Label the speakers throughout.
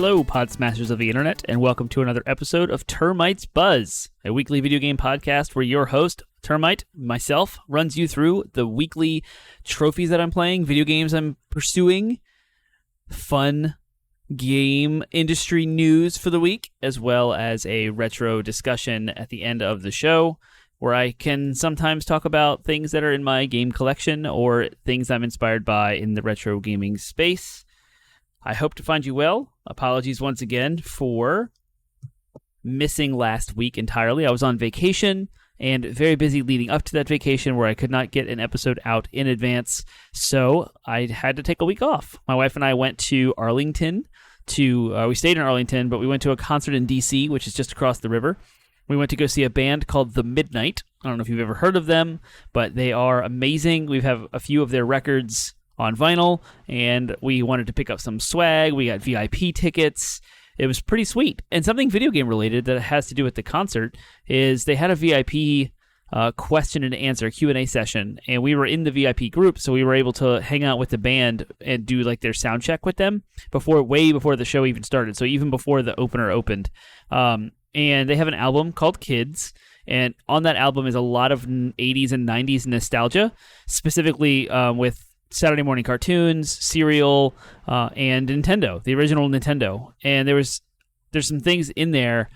Speaker 1: Hello, pod smashers of the internet, and welcome to another episode of Termite's Buzz, a weekly video game podcast where your host, Termite, myself, runs you through the weekly trophies that I'm playing, video games I'm pursuing, fun game industry news for the week, as well as a retro discussion at the end of the show, where I can sometimes talk about things that are in my game collection or things I'm inspired by in the retro gaming space. I hope to find you well. Apologies once again for missing last week entirely. I was on vacation and very busy leading up to that vacation where I could not get an episode out in advance, so I had to take a week off. My wife and I went to Arlington. We stayed in Arlington, but we went to a concert in D.C., which is just across the river. We went to go see a band called The Midnight. I don't know if you've ever heard of them, but they are amazing. We have a few of their records on vinyl, and we wanted to pick up some swag. We got VIP tickets. It was pretty sweet. And something video game related that has to do with the concert is they had a VIP question and answer Q&A session, and we were in the VIP group, so we were able to hang out with the band and do like their sound check with them way before the show even started, so even before the opener opened. And they have an album called Kids, and on that album is a lot of 80s and 90s nostalgia, specifically with Saturday morning cartoons, cereal, and Nintendo, the original Nintendo. And there's some things in there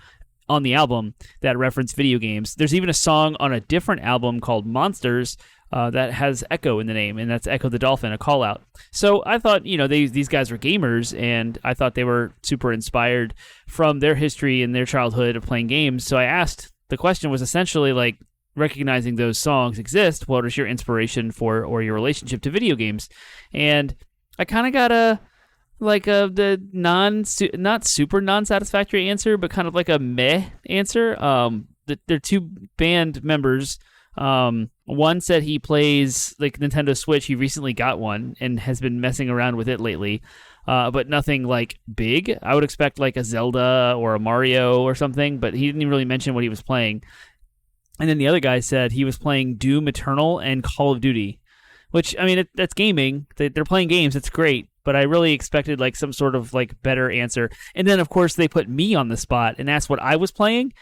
Speaker 1: on the album that reference video games. There's even a song on a different album called Monsters that has Echo in the name, and that's Echo the Dolphin, a call out. So I thought, these guys were gamers, and I thought they were super inspired from their history and their childhood of playing games. So I asked, the question was essentially like, recognizing those songs exist, what is your inspiration for or your relationship to video games? And I kind of got the not super non-satisfactory answer, but kind of like a meh answer. They're two band members. One said he plays like Nintendo Switch. He recently got one and has been messing around with it lately, but nothing like big. I would expect like a Zelda or a Mario or something, but he didn't even really mention what he was playing. And then the other guy said he was playing Doom Eternal and Call of Duty, which, I mean, that's gaming. They're playing games. It's great. But I really expected like some sort of like better answer. And then, of course, they put me on the spot and asked what I was playing.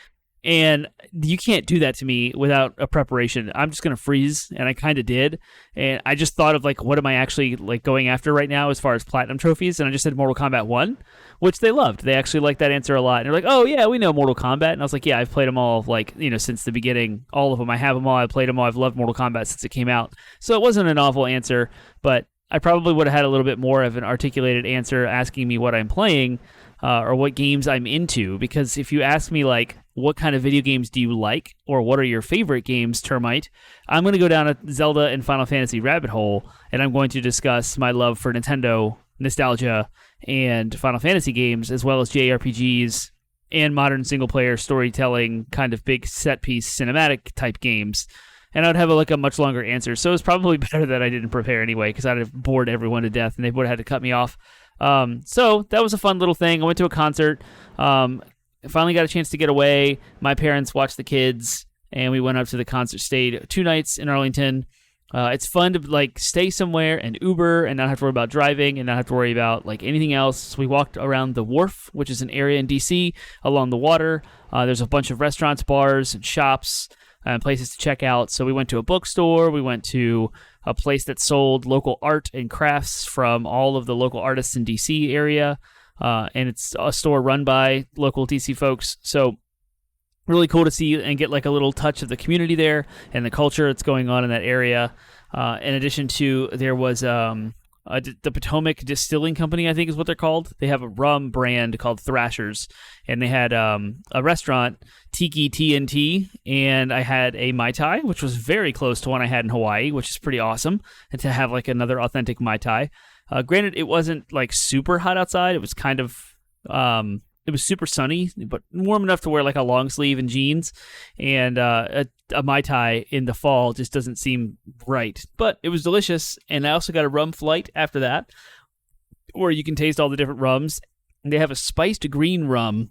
Speaker 1: And you can't do that to me without a preparation. I'm just going to freeze, and I kind of did. And I just thought of, like, what am I actually, like, going after right now as far as platinum trophies? And I just said Mortal Kombat 1, which they loved. They actually liked that answer a lot. And they're like, oh, yeah, we know Mortal Kombat. And I was like, yeah, I've played them all, like, since the beginning. All of them. I have them all. I played them all. I've loved Mortal Kombat since it came out. So it wasn't a novel answer, but I probably would have had a little bit more of an articulated answer asking me what I'm playing or what games I'm into. Because if you ask me, like, what kind of video games do you like, or what are your favorite games, Termite, I'm going to go down a Zelda and Final Fantasy rabbit hole, and I'm going to discuss my love for Nintendo, nostalgia, and Final Fantasy games, as well as JRPGs and modern single-player storytelling, kind of big set-piece cinematic type games. And I'd have a much longer answer. So it's probably better that I didn't prepare anyway, because I'd have bored everyone to death, and they would have had to cut me off. So that was a fun little thing. I went to a concert. I finally got a chance to get away. My parents watched the kids, and we went up to the concert. Stayed 2 nights in Arlington. It's fun to like stay somewhere and Uber and not have to worry about driving and not have to worry about like anything else. We walked around the Wharf, which is an area in DC along the water. There's a bunch of restaurants, bars, and shops and places to check out. So we went to a bookstore. We went to a place that sold local art and crafts from all of the local artists in DC area. And it's a store run by local DC folks. So really cool to see and get like a little touch of the community there and the culture that's going on in that area. In addition to, there was the Potomac Distilling Company, I think is what they're called. They have a rum brand called Thrashers, and they had a restaurant, Tiki TNT, and I had a Mai Tai, which was very close to one I had in Hawaii, which is pretty awesome, and to have like another authentic Mai Tai. Granted, it wasn't like super hot outside. It was kind of, it was super sunny, but warm enough to wear like a long sleeve and jeans. And a Mai Tai in the fall just doesn't seem right. But it was delicious. And I also got a rum flight after that, where you can taste all the different rums. And they have a spiced green rum,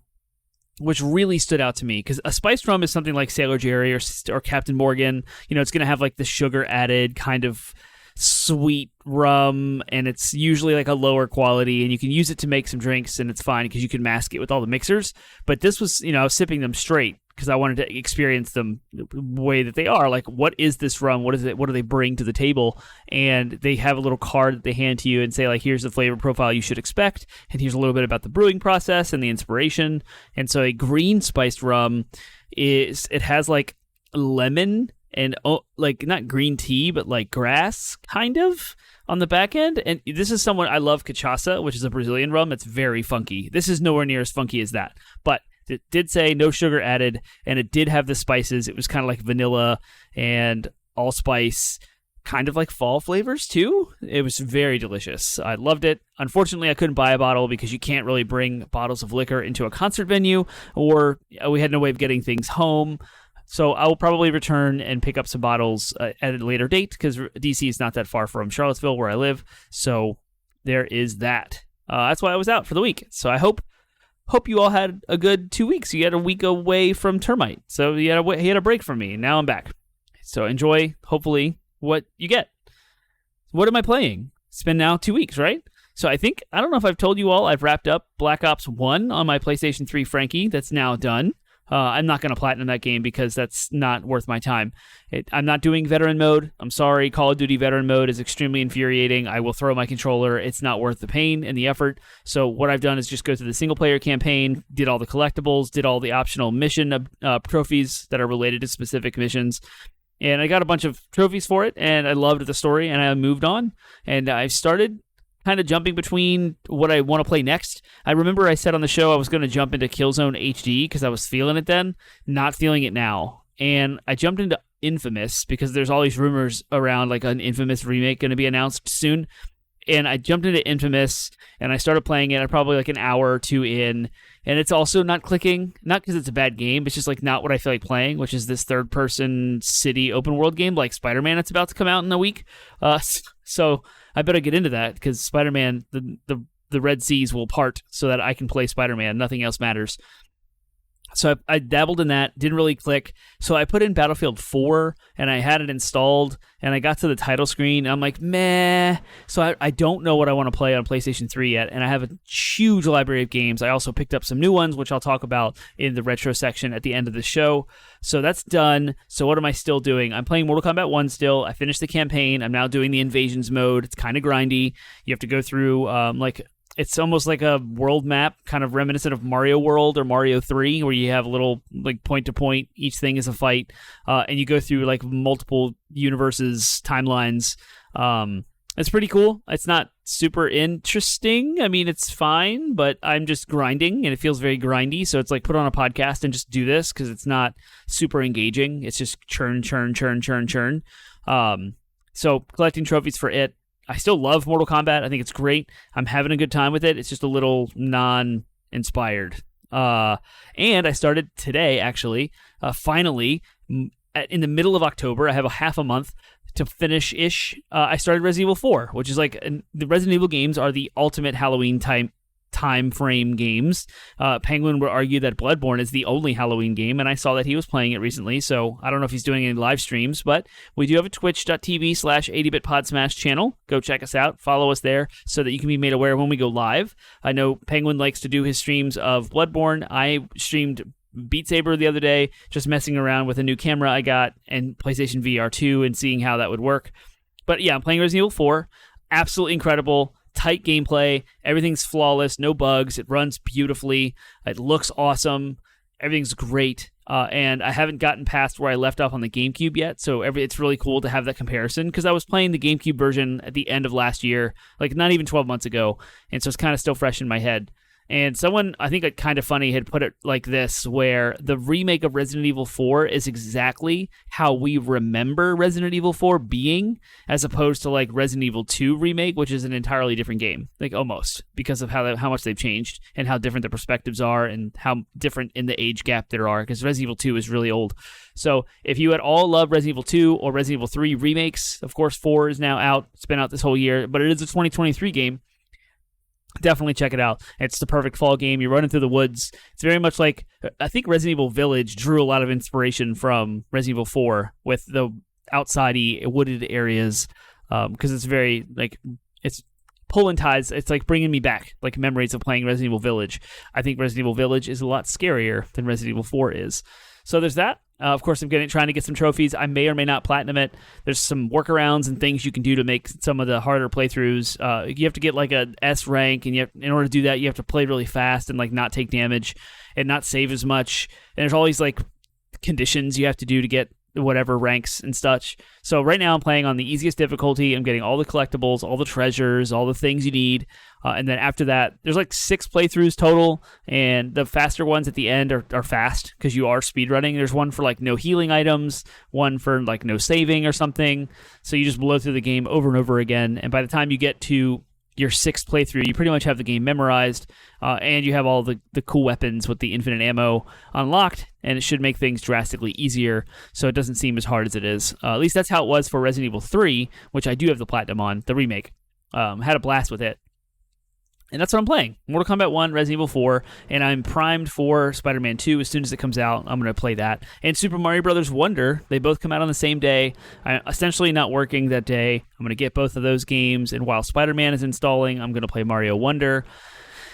Speaker 1: which really stood out to me. Because a spiced rum is something like Sailor Jerry or Captain Morgan. It's going to have like the sugar added kind of sweet rum, and it's usually like a lower quality, and you can use it to make some drinks, and it's fine because you can mask it with all the mixers. But this was, I was sipping them straight because I wanted to experience them the way that they are. Like, what is this rum? What is it? What do they bring to the table? And they have a little card that they hand to you and say, like, here's the flavor profile you should expect, and here's a little bit about the brewing process and the inspiration. And so a green spiced rum it has like lemon and like not green tea, but like grass kind of on the back end. And this is someone, I love cachaça, which is a Brazilian rum. It's very funky. This is nowhere near as funky as that, but it did say no sugar added, and it did have the spices. It was kind of like vanilla and allspice, kind of like fall flavors too. It was very delicious. I loved it. Unfortunately, I couldn't buy a bottle because you can't really bring bottles of liquor into a concert venue, or we had no way of getting things home. So I will probably return and pick up some bottles at a later date because DC is not that far from Charlottesville where I live. So there is that. That's why I was out for the week. So I hope you all had a good 2 weeks. You had a week away from Termite. So he had a break from me. Now I'm back. So enjoy, hopefully, what you get. What am I playing? It's been now 2 weeks, right? So I don't know if I've told you all, I've wrapped up Black Ops 1 on my PlayStation 3 Frankie. That's now done. I'm not going to platinum that game because that's not worth my time. I'm not doing veteran mode. I'm sorry. Call of Duty veteran mode is extremely infuriating. I will throw my controller. It's not worth the pain and the effort. So what I've done is just go through the single-player campaign, did all the collectibles, did all the optional mission trophies that are related to specific missions. And I got a bunch of trophies for it, and I loved the story, and I moved on. And I started kind of jumping between what I want to play next. I remember I said on the show I was going to jump into Killzone HD because I was feeling it then, not feeling it now. And I jumped into Infamous because there's all these rumors around like an Infamous remake going to be announced soon. And I jumped into Infamous, and I started playing it. I'm probably like an hour or two in, and it's also not clicking. Not because it's a bad game, it's just like not what I feel like playing, which is this third-person city open-world game like Spider-Man that's about to come out in a week. So I better get into that because Spider-Man, the Red Seas will part so that I can play Spider-Man. Nothing else matters. So I dabbled in that, didn't really click. So I put in Battlefield 4, and I had it installed, and I got to the title screen, and I'm like, meh. So I don't know what I want to play on PlayStation 3 yet, and I have a huge library of games. I also picked up some new ones, which I'll talk about in the retro section at the end of the show. So that's done. So what am I still doing? I'm playing Mortal Kombat 1 still. I finished the campaign. I'm now doing the Invasions mode. It's kind of grindy. You have to go through, it's almost like a world map, kind of reminiscent of Mario World or Mario 3, where you have a little like point to point. Each thing is a fight, and you go through like multiple universes, timelines. It's pretty cool. It's not super interesting. I mean, it's fine, but I'm just grinding, and it feels very grindy. So it's like put on a podcast and just do this because it's not super engaging. It's just churn. So collecting trophies for it. I still love Mortal Kombat. I think it's great. I'm having a good time with it. It's just a little non-inspired. And I started today, actually, finally, in the middle of October. I have a half a month to finish-ish. I started Resident Evil 4, which is like, the Resident Evil games are the ultimate Halloween time frame games. Penguin would argue that Bloodborne is the only Halloween game, and I saw that he was playing it recently, so I don't know if he's doing any live streams, but we do have a twitch.tv/80bitpodsmash channel. Go check us out. Follow us there so that you can be made aware when we go live. I know Penguin likes to do his streams of Bloodborne. I streamed Beat Saber the other day, just messing around with a new camera I got and PlayStation VR 2 and seeing how that would work. But yeah, I'm playing Resident Evil 4. Absolutely incredible. Tight gameplay, everything's flawless, no bugs, it runs beautifully, it looks awesome, everything's great, and I haven't gotten past where I left off on the GameCube yet, so it's really cool to have that comparison, because I was playing the GameCube version at the end of last year, like not even 12 months ago, and so it's kind of still fresh in my head. And someone, I think kind of funny, had put it like this, where the remake of Resident Evil 4 is exactly how we remember Resident Evil 4 being, as opposed to like Resident Evil 2 remake, which is an entirely different game, like almost, because of how much they've changed and how different the perspectives are and how different in the age gap there are, because Resident Evil 2 is really old. So if you at all love Resident Evil 2 or Resident Evil 3 remakes, of course 4 is now out, it's been out this whole year, but it is a 2023 game. Definitely check it out. It's the perfect fall game. You're running through the woods. It's very much like, I think Resident Evil Village drew a lot of inspiration from Resident Evil 4 with the outside-y wooded areas. because it's very like it's pulling ties. It's like bringing me back like memories of playing Resident Evil Village. I think Resident Evil Village is a lot scarier than Resident Evil 4 is. So there's that. Of course, I'm trying to get some trophies. I may or may not platinum it. There's some workarounds and things you can do to make some of the harder playthroughs. You have to get like a S rank, and in order to do that, you have to play really fast and like not take damage and not save as much. And there's all these like conditions you have to do to get whatever ranks and such. So right now I'm playing on the easiest difficulty. I'm getting all the collectibles, all the treasures, all the things you need. And then after that, there's like 6 playthroughs total, and the faster ones at the end are fast because you are speedrunning. There's one for like no healing items, one for like no saving or something. So you just blow through the game over and over again. And by the time you get to your 6th playthrough, you pretty much have the game memorized, and you have all the cool weapons with the infinite ammo unlocked, and it should make things drastically easier, so it doesn't seem as hard as it is. At least that's how it was for Resident Evil 3, which I do have the platinum on, the remake. Had a blast with it. And that's what I'm playing. Mortal Kombat 1, Resident Evil 4, and I'm primed for Spider-Man 2 as soon as it comes out. I'm going to play that. And Super Mario Bros. Wonder, they both come out on the same day. I'm essentially not working that day. I'm going to get both of those games, and while Spider-Man is installing, I'm going to play Mario Wonder.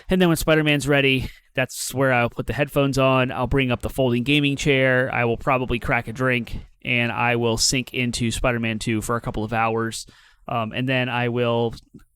Speaker 1: And then when Spider-Man's ready, that's where I'll put the headphones on. I'll bring up the folding gaming chair. I will probably crack a drink, and I will sink into Spider-Man 2 for a couple of hours. And then I will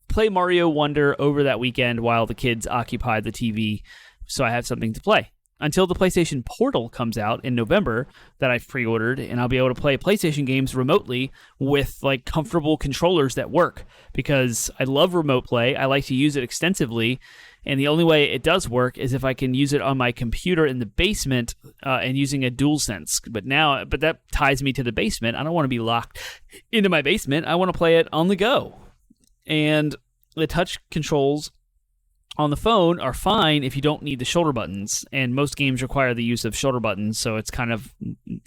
Speaker 1: play Mario Wonder over that weekend while the kids occupy the TV, so I have something to play. Until the PlayStation Portal comes out in November that I've pre-ordered, and I'll be able to play PlayStation games remotely with like comfortable controllers that work, because I love remote play. I like to use it extensively, and the only way it does work is if I can use it on my computer in the basement and using a DualSense. But that ties me to the basement. I don't want to be locked into my basement. I want to play it on the go. And the touch controls on the phone are fine if you don't need the shoulder buttons, and most games require the use of shoulder buttons, so it's kind of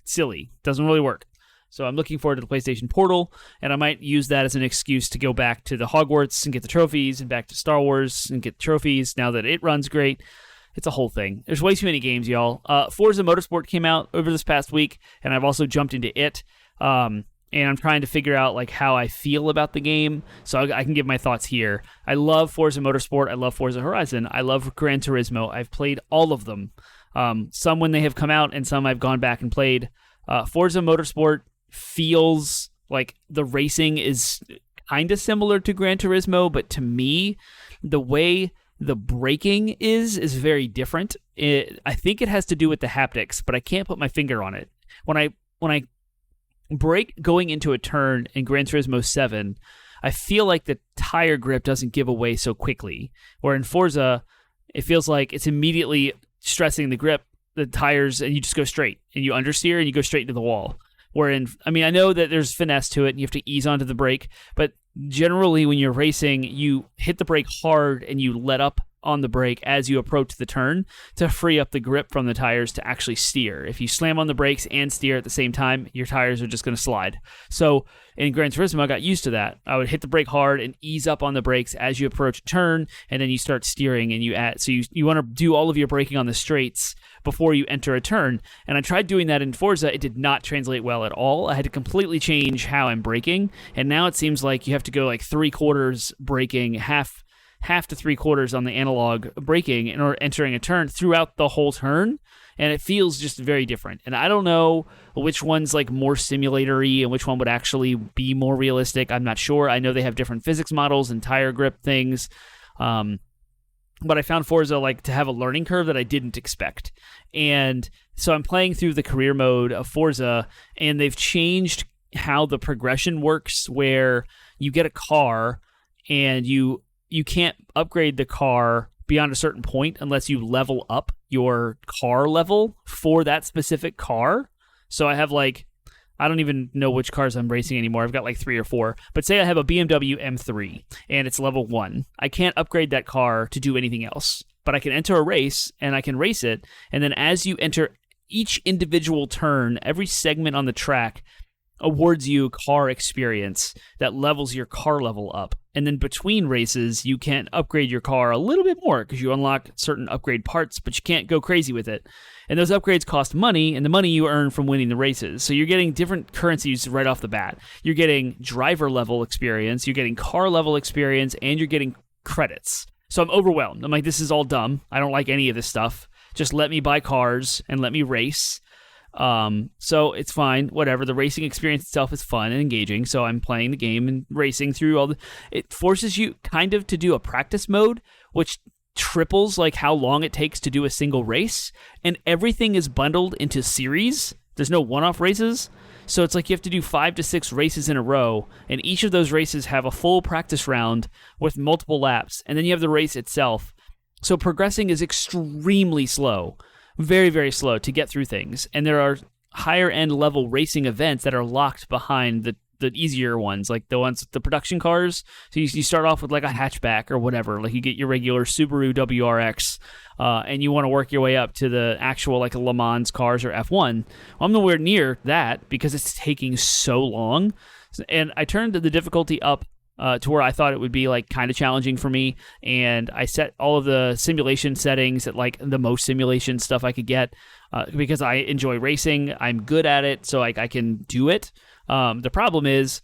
Speaker 1: silly. Doesn't really work. So I'm looking forward to the PlayStation Portal, and I might use that as an excuse to go back to the Hogwarts and get the trophies, and back to Star Wars and get the trophies now that it runs great. It's a whole thing. There's way too many games, y'all. Forza Motorsport came out over this past week, and I've also jumped into it. And I'm trying to figure out like how I feel about the game, so I can give my thoughts here. I love Forza Motorsport. I love Forza Horizon. I love Gran Turismo. I've played all of them. Some when they have come out, and some I've gone back and played. Forza Motorsport feels like the racing is kind of similar to Gran Turismo, but to me, the way the braking is very different. I think it has to do with the haptics, but I can't put my finger on it. When I brake going into a turn in Gran Turismo 7, I feel like the tire grip doesn't give away so quickly. Where in Forza, it feels like it's immediately stressing the grip, the tires, and you just go straight. And you understeer and you go straight into the wall. I know that there's finesse to it and you have to ease onto the brake, but generally when you're racing, you hit the brake hard and you let up on the brake as you approach the turn to free up the grip from the tires to actually steer. If you slam on the brakes and steer at the same time, your tires are just going to slide. So in Gran Turismo, I got used to that. I would hit the brake hard and ease up on the brakes as you approach a turn, and then you start steering and you want to do all of your braking on the straights before you enter a turn. And I tried doing that in Forza. It did not translate well at all. I had to completely change how I'm braking, and now it seems like you have to go like 3/4 braking, half to 3/4 on the analog braking in order entering a turn throughout the whole turn, and it feels just very different. And I don't know which one's like more simulatory and which one would actually be more realistic. I'm not sure. I know they have different physics models and tire grip things, but I found Forza like to have a learning curve that I didn't expect. And so I'm playing through the career mode of Forza, and they've changed how the progression works, where you get a car and you can't upgrade the car beyond a certain point unless you level up your car level for that specific car. So I have I don't even know which cars I'm racing anymore. I've got like 3 or 4. But say I have a BMW M3 and it's level 1. I can't upgrade that car to do anything else. But I can enter a race and I can race it. And then as you enter each individual turn, every segment on the track, awards you car experience that levels your car level up. And then between races, you can upgrade your car a little bit more because you unlock certain upgrade parts, but you can't go crazy with it. And those upgrades cost money, and the money you earn from winning the races. So you're getting different currencies right off the bat. You're getting driver level experience, you're getting car level experience, and you're getting credits. So I'm overwhelmed. I'm like, this is all dumb. I don't like any of this stuff. Just let me buy cars and let me race. So it's fine, whatever. The racing experience itself is fun and engaging, so I'm playing the game and racing through all the... It forces you kind of to do a practice mode, which triples like how long it takes to do a single race, and everything is bundled into series. There's no one-off races, so it's like you have to do 5 to 6 races in a row, and each of those races have a full practice round with multiple laps, and then you have the race itself. So progressing is extremely slow. Very, very slow to get through things. And there are higher end level racing events that are locked behind the easier ones, like the ones with the production cars. So you start off with like a hatchback or whatever. Like you get your regular Subaru WRX, and you want to work your way up to the actual like Le Mans cars or F1. Well, I'm nowhere near that because it's taking so long. And I turned the difficulty up to where I thought it would be like kind of challenging for me, and I set all of the simulation settings at like the most simulation stuff I could get because I enjoy racing. I'm good at it, so like I can do it. The problem is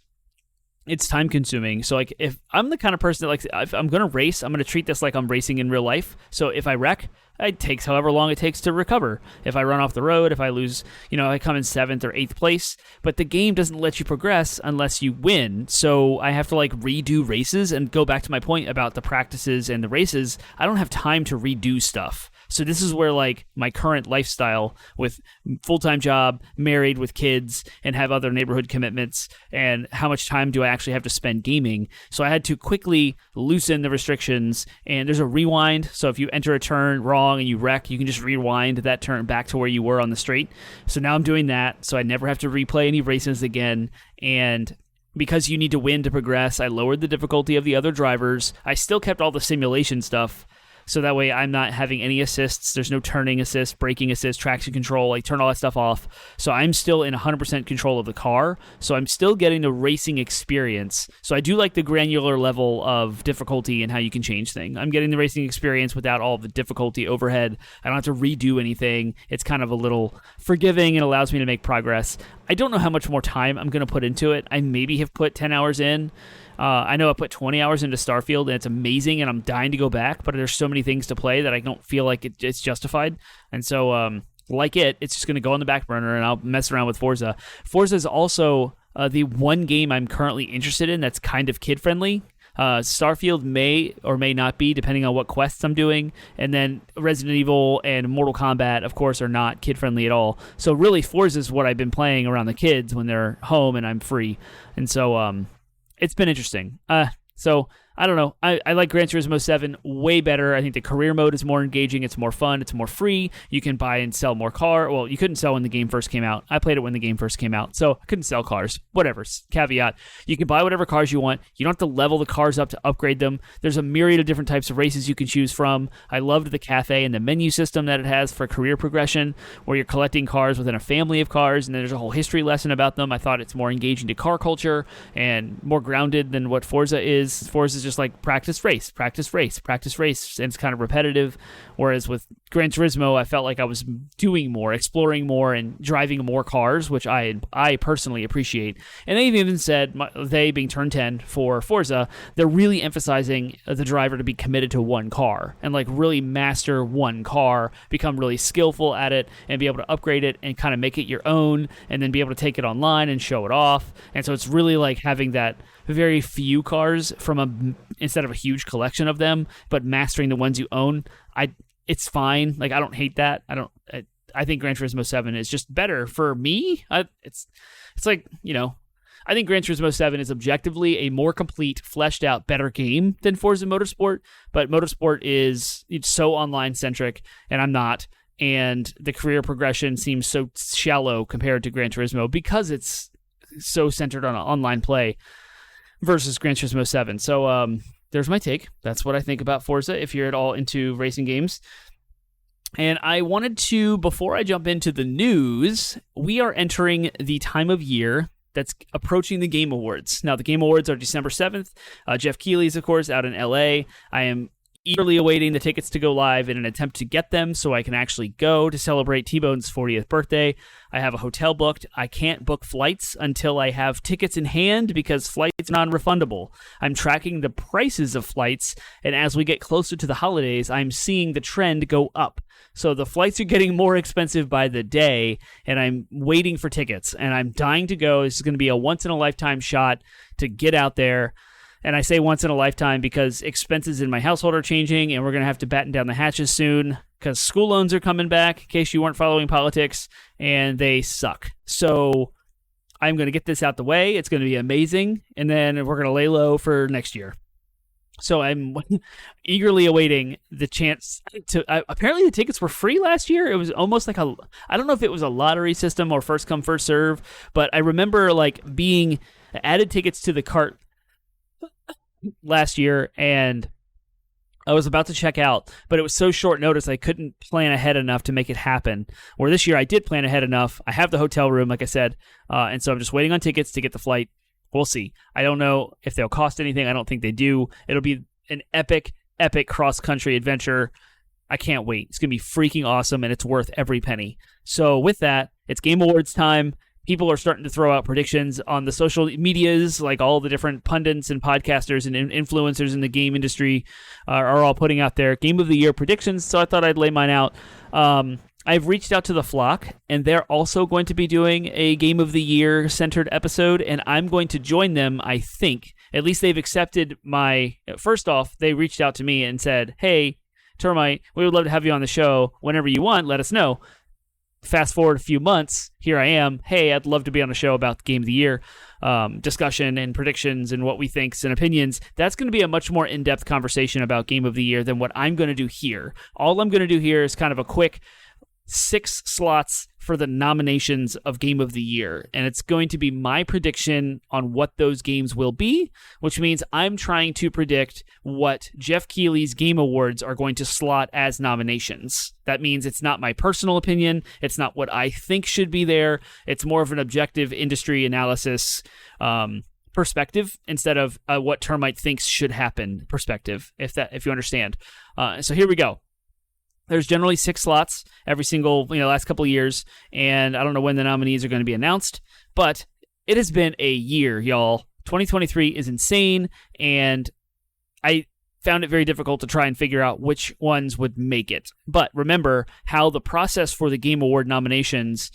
Speaker 1: it's time consuming. So like if I'm the kind of person that like if I'm gonna race, I'm gonna treat this like I'm racing in real life. So if I wreck, it takes however long it takes to recover. If I run off the road, if I lose, I come in 7th or 8th place. But the game doesn't let you progress unless you win. So I have to like redo races, and go back to my point about the practices and the races. I don't have time to redo stuff. So this is where like my current lifestyle with full-time job, married with kids, and have other neighborhood commitments, and how much time do I actually have to spend gaming. So I had to quickly loosen the restrictions, and there's a rewind. So if you enter a turn wrong and you wreck, you can just rewind that turn back to where you were on the straight. So now I'm doing that, so I never have to replay any races again. And because you need to win to progress, I lowered the difficulty of the other drivers. I still kept all the simulation stuff, so that way I'm not having any assists. There's no turning assist, braking assist, traction control. I turn all that stuff off. So I'm still in 100% control of the car. So I'm still getting the racing experience. So I do like the granular level of difficulty and how you can change things. I'm getting the racing experience without all the difficulty overhead. I don't have to redo anything. It's kind of a little forgiving and allows me to make progress. I don't know how much more time I'm going to put into it. I maybe have put 10 hours in. I know I put 20 hours into Starfield, and it's amazing, and I'm dying to go back, but there's so many things to play that I don't feel like it's justified. And so, it's just going to go on the back burner, and I'll mess around with Forza. Forza is also the one game I'm currently interested in that's kind of kid-friendly. Starfield may or may not be, depending on what quests I'm doing. And then Resident Evil and Mortal Kombat, of course, are not kid-friendly at all. So really, Forza is what I've been playing around the kids when they're home and I'm free. And so, it's been interesting. So I don't know. I like Gran Turismo 7 way better. I think the career mode is more engaging. It's more fun. It's more free. You can buy and sell more car. Well, you couldn't sell when the game first came out. I played it when the game first came out, so I couldn't sell cars. Whatever. Caveat. You can buy whatever cars you want. You don't have to level the cars up to upgrade them. There's a myriad of different types of races you can choose from. I loved the cafe and the menu system that it has for career progression, where you're collecting cars within a family of cars, and then there's a whole history lesson about them. I thought it's more engaging to car culture and more grounded than what Forza is. Forza is just like practice race, practice race, practice race, and it's kind of repetitive. Whereas with Gran Turismo, I felt like I was doing more, exploring more, and driving more cars, which I personally appreciate. And they've even said, they being Turn 10 for Forza, they're really emphasizing the driver to be committed to one car and like really master one car, become really skillful at it, and be able to upgrade it and kind of make it your own, and then be able to take it online and show it off. And so it's really like having that very few cars instead of a huge collection of them, but mastering the ones you own. It's fine. Like, I don't hate that. I think Gran Turismo 7 is just better for me. It's like, I think Gran Turismo 7 is objectively a more complete, fleshed out, better game than Forza Motorsport, but Motorsport it's so online centric, and I'm not. And the career progression seems so shallow compared to Gran Turismo because it's so centered on online play versus Gran Turismo 7. So there's my take. That's what I think about Forza if you're at all into racing games. And I wanted to, before I jump into the news, we are entering the time of year that's approaching the Game Awards. Now, the Game Awards are December 7th. Jeff Keighley's, of course, out in LA. I am eagerly awaiting the tickets to go live in an attempt to get them so I can actually go to celebrate T-Bone's 40th birthday. I have a hotel booked. I can't book flights until I have tickets in hand because flights are non-refundable. I'm tracking the prices of flights, and as we get closer to the holidays, I'm seeing the trend go up. So the flights are getting more expensive by the day, and I'm waiting for tickets, and I'm dying to go. This is going to be a once-in-a-lifetime shot to get out there. And I say once in a lifetime because expenses in my household are changing, and we're going to have to batten down the hatches soon because school loans are coming back, in case you weren't following politics, and they suck. So I'm going to get this out the way. It's going to be amazing, and then we're going to lay low for next year. So I'm eagerly awaiting the chance to... apparently the tickets were free last year. It was almost like a... I don't know if it was a lottery system or first come, first serve, but I remember like being added tickets to the cart last year, and I was about to check out, but it was so short notice I couldn't plan ahead enough to make it happen. Where this year I did plan ahead enough. I have the hotel room, like I said, and so I'm just waiting on tickets to get the flight. We'll see. I don't know if they'll cost anything. I don't think they do. It'll be an epic cross-country adventure. I can't wait. It's going to be freaking awesome, and it's worth every penny. So with that, it's Game Awards time. People are starting to throw out predictions on the social medias, like all the different pundits and podcasters and influencers in the game industry are all putting out their Game of the Year predictions, so I thought I'd lay mine out. I've reached out to The Flock, and they're also going to be doing a Game of the Year centered episode, and I'm going to join them, I think. At least they've accepted my... First off, they reached out to me and said, hey, Termite, we would love to have you on the show. Whenever you want, let us know. Fast forward a few months, here I am. Hey, I'd love to be on a show about the Game of the Year discussion and predictions and what we think and opinions. That's going to be a much more in-depth conversation about Game of the Year than what I'm going to do here. All I'm going to do here is kind of a quick 6 slots for the nominations of Game of the Year, and it's going to be my prediction on what those games will be, which means I'm trying to predict what Jeff Keighley's Game Awards are going to slot as nominations. That means it's not my personal opinion, it's not what I think should be there, it's more of an objective industry analysis perspective instead of what Termite thinks should happen perspective, if you understand. So here we go. There's generally 6 slots every single, last couple of years, and I don't know when the nominees are going to be announced, but it has been a year, y'all. 2023 is insane, and I found it very difficult to try and figure out which ones would make it. But remember how the process for the Game Award nominations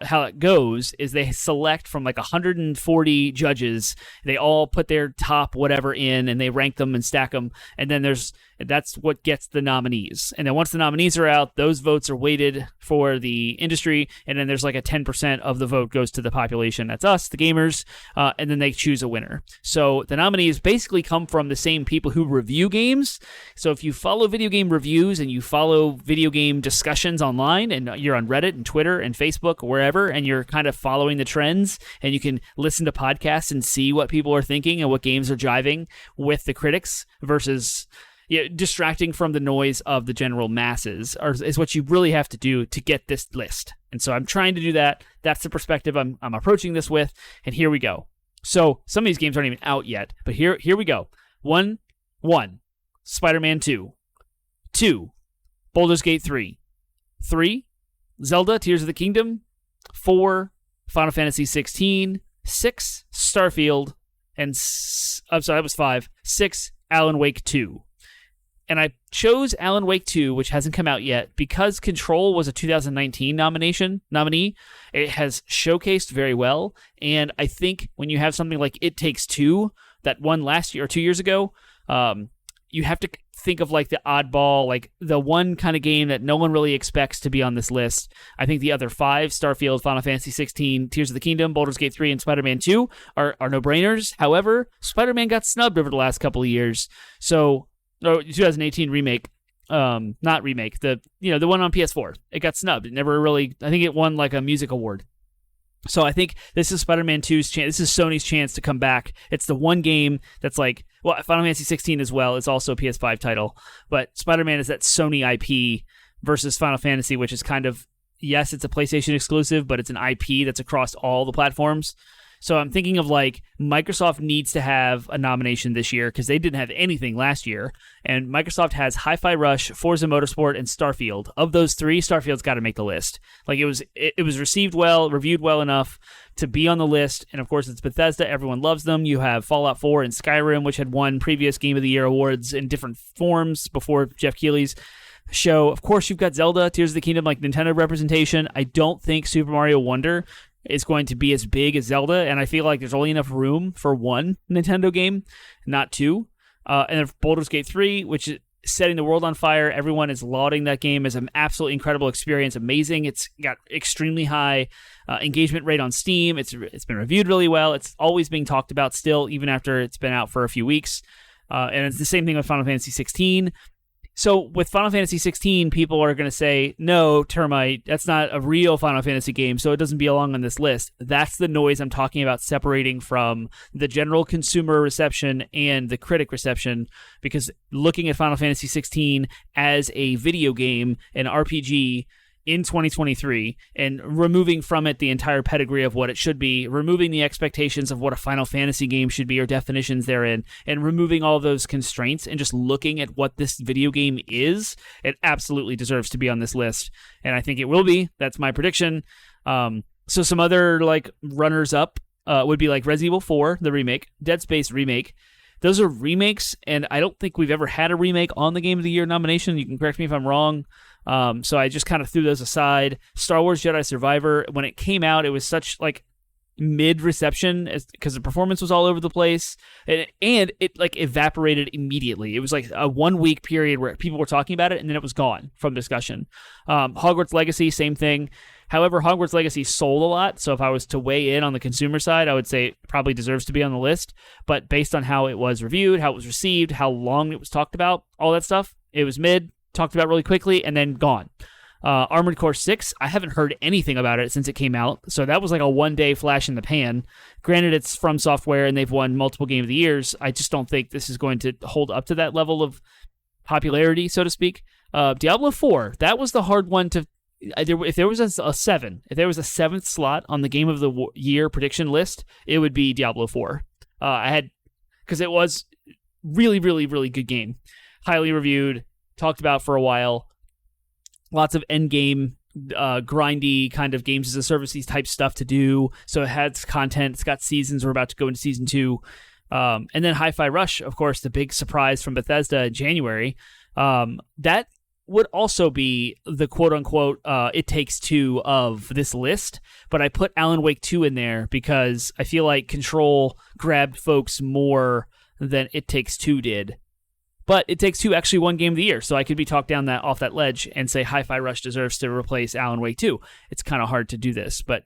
Speaker 1: how it goes is they select from like 140 judges. They all put their top whatever in, and they rank them and stack them, and then that's what gets the nominees. And then once the nominees are out, those votes are weighted for the industry, and then there's like a 10% of the vote goes to the population. That's us, the gamers, and then they choose a winner. So the nominees basically come from the same people who review games. So if you follow video game reviews and you follow video game discussions online, and you're on Reddit and Twitter and Facebook or wherever, and you're kind of following the trends, and you can listen to podcasts and see what people are thinking and what games are jiving with the critics versus... distracting from the noise of the general masses is what you really have to do to get this list. And so I'm trying to do that. That's the perspective I'm approaching this with, and here we go. So some of these games aren't even out yet, but here we go. 1, Spider-Man 2. 2, Baldur's Gate 3. 3, Zelda Tears of the Kingdom. 4, Final Fantasy 16. 6, Starfield. And I'm sorry, that was 5. 6, Alan Wake 2. And I chose Alan Wake 2, which hasn't come out yet, because Control was a 2019 nominee. It has showcased very well, and I think when you have something like It Takes Two that won last year or 2 years ago, you have to think of like the oddball, like the one kind of game that no one really expects to be on this list. I think the other 5, Starfield, Final Fantasy 16, Tears of the Kingdom, Baldur's Gate 3, and Spider-Man 2 are no-brainers. However, Spider-Man got snubbed over the last couple of years, so... No, 2018 remake, not remake, the one on PS4. It got snubbed. It never really, I think it won like a music award. So I think this is Spider-Man 2's chance. This is Sony's chance to come back. It's the one game that's like, well, Final Fantasy 16 as well. It's also a PS5 title, but Spider-Man is that Sony IP versus Final Fantasy, which is kind of, yes, it's a PlayStation exclusive, but it's an IP that's across all the platforms. So I'm thinking of like Microsoft needs to have a nomination this year because they didn't have anything last year. And Microsoft has Hi-Fi Rush, Forza Motorsport, and Starfield. Of those three, Starfield's got to make the list. Like it was received well, reviewed well enough to be on the list. And of course, it's Bethesda. Everyone loves them. You have Fallout 4 and Skyrim, which had won previous Game of the Year awards in different forms before Jeff Keighley's show. Of course, you've got Zelda, Tears of the Kingdom, like Nintendo representation. I don't think Super Mario Wonder is going to be as big as Zelda, and I feel like there's only enough room for one Nintendo game, not two. And then Baldur's Gate 3, which is setting the world on fire. Everyone is lauding that game as an absolutely incredible experience. Amazing. It's got extremely high engagement rate on Steam. It's been reviewed really well. It's always being talked about still, even after it's been out for a few weeks. And it's the same thing with Final Fantasy 16. So with Final Fantasy 16, people are going to say, no, Termite, that's not a real Final Fantasy game, so it doesn't belong on this list. That's the noise I'm talking about, separating from the general consumer reception and the critic reception, because looking at Final Fantasy 16 as a video game, an RPG in 2023, and removing from it the entire pedigree of what it should be, removing the expectations of what a Final Fantasy game should be or definitions therein, and removing all those constraints and just looking at what this video game is, it absolutely deserves to be on this list. And I think it will be. That's my prediction. So some other like runners-up would be like Resident Evil 4, the remake, Dead Space remake. Those are remakes, and I don't think we've ever had a remake on the Game of the Year nomination. You can correct me if I'm wrong. So I just kind of threw those aside. Star Wars Jedi Survivor, when it came out, it was such like mid reception because the performance was all over the place, and it like evaporated immediately. It was like a 1 week period where people were talking about it, and then it was gone from discussion. Hogwarts Legacy, same thing. However, Hogwarts Legacy sold a lot, so if I was to weigh in on the consumer side, I would say it probably deserves to be on the list. But based on how it was reviewed, how it was received, how long it was talked about, all that stuff, it was mid, talked about really quickly, and then gone. Armored Core 6, I haven't heard anything about it since it came out, so that was like a one-day flash in the pan. Granted, it's from Software, and they've won multiple Game of the Years. I just don't think this is going to hold up to that level of popularity, so to speak. Diablo 4, that was the hard one to... If there was a 7, if there was a 7th slot on the Game of the Year prediction list, it would be Diablo 4. Because it was really, really, really good game. Highly reviewed, talked about for a while. Lots of end game, grindy kind of games as a service type stuff to do. So it has content. It's got seasons. We're about to go into season 2. And then Hi-Fi Rush, of course, the big surprise from Bethesda in January. That would also be the quote-unquote It Takes Two of this list, but I put Alan Wake 2 in there because I feel like Control grabbed folks more than It Takes Two did. But It Takes Two actually won Game of the Year, so I could be talked down off that ledge and say Hi-Fi Rush deserves to replace Alan Wake 2. It's kind of hard to do this, but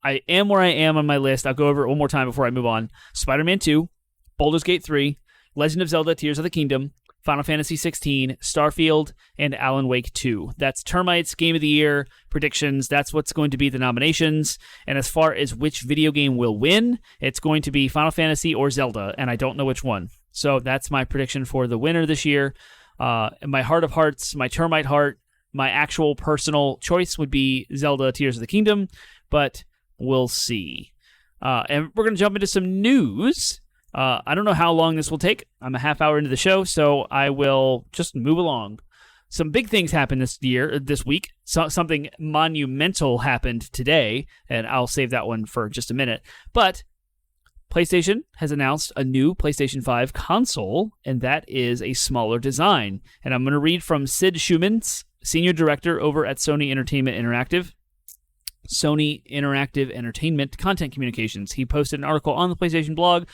Speaker 1: I am where I am on my list. I'll go over it one more time before I move on. Spider-Man 2, Baldur's Gate 3, Legend of Zelda Tears of the Kingdom, Final Fantasy 16, Starfield, and Alan Wake 2. That's Termite's Game of the Year predictions. That's what's going to be the nominations. And as far as which video game will win, it's going to be Final Fantasy or Zelda, and I don't know which one. So that's my prediction for the winner this year. In my heart of hearts, my Termite heart, my actual personal choice would be Zelda Tears of the Kingdom, but we'll see. And we're going to jump into some news. I don't know how long this will take. I'm a half hour into the show, so I will just move along. Some big things happened this week. Something monumental happened today, and I'll save that one for just a minute. But PlayStation has announced a new PlayStation 5 console, and that is a smaller design. And I'm going to read from Sid Shumans, Senior Director over at Sony Interactive Entertainment Content Communications. He posted an article on the PlayStation blog.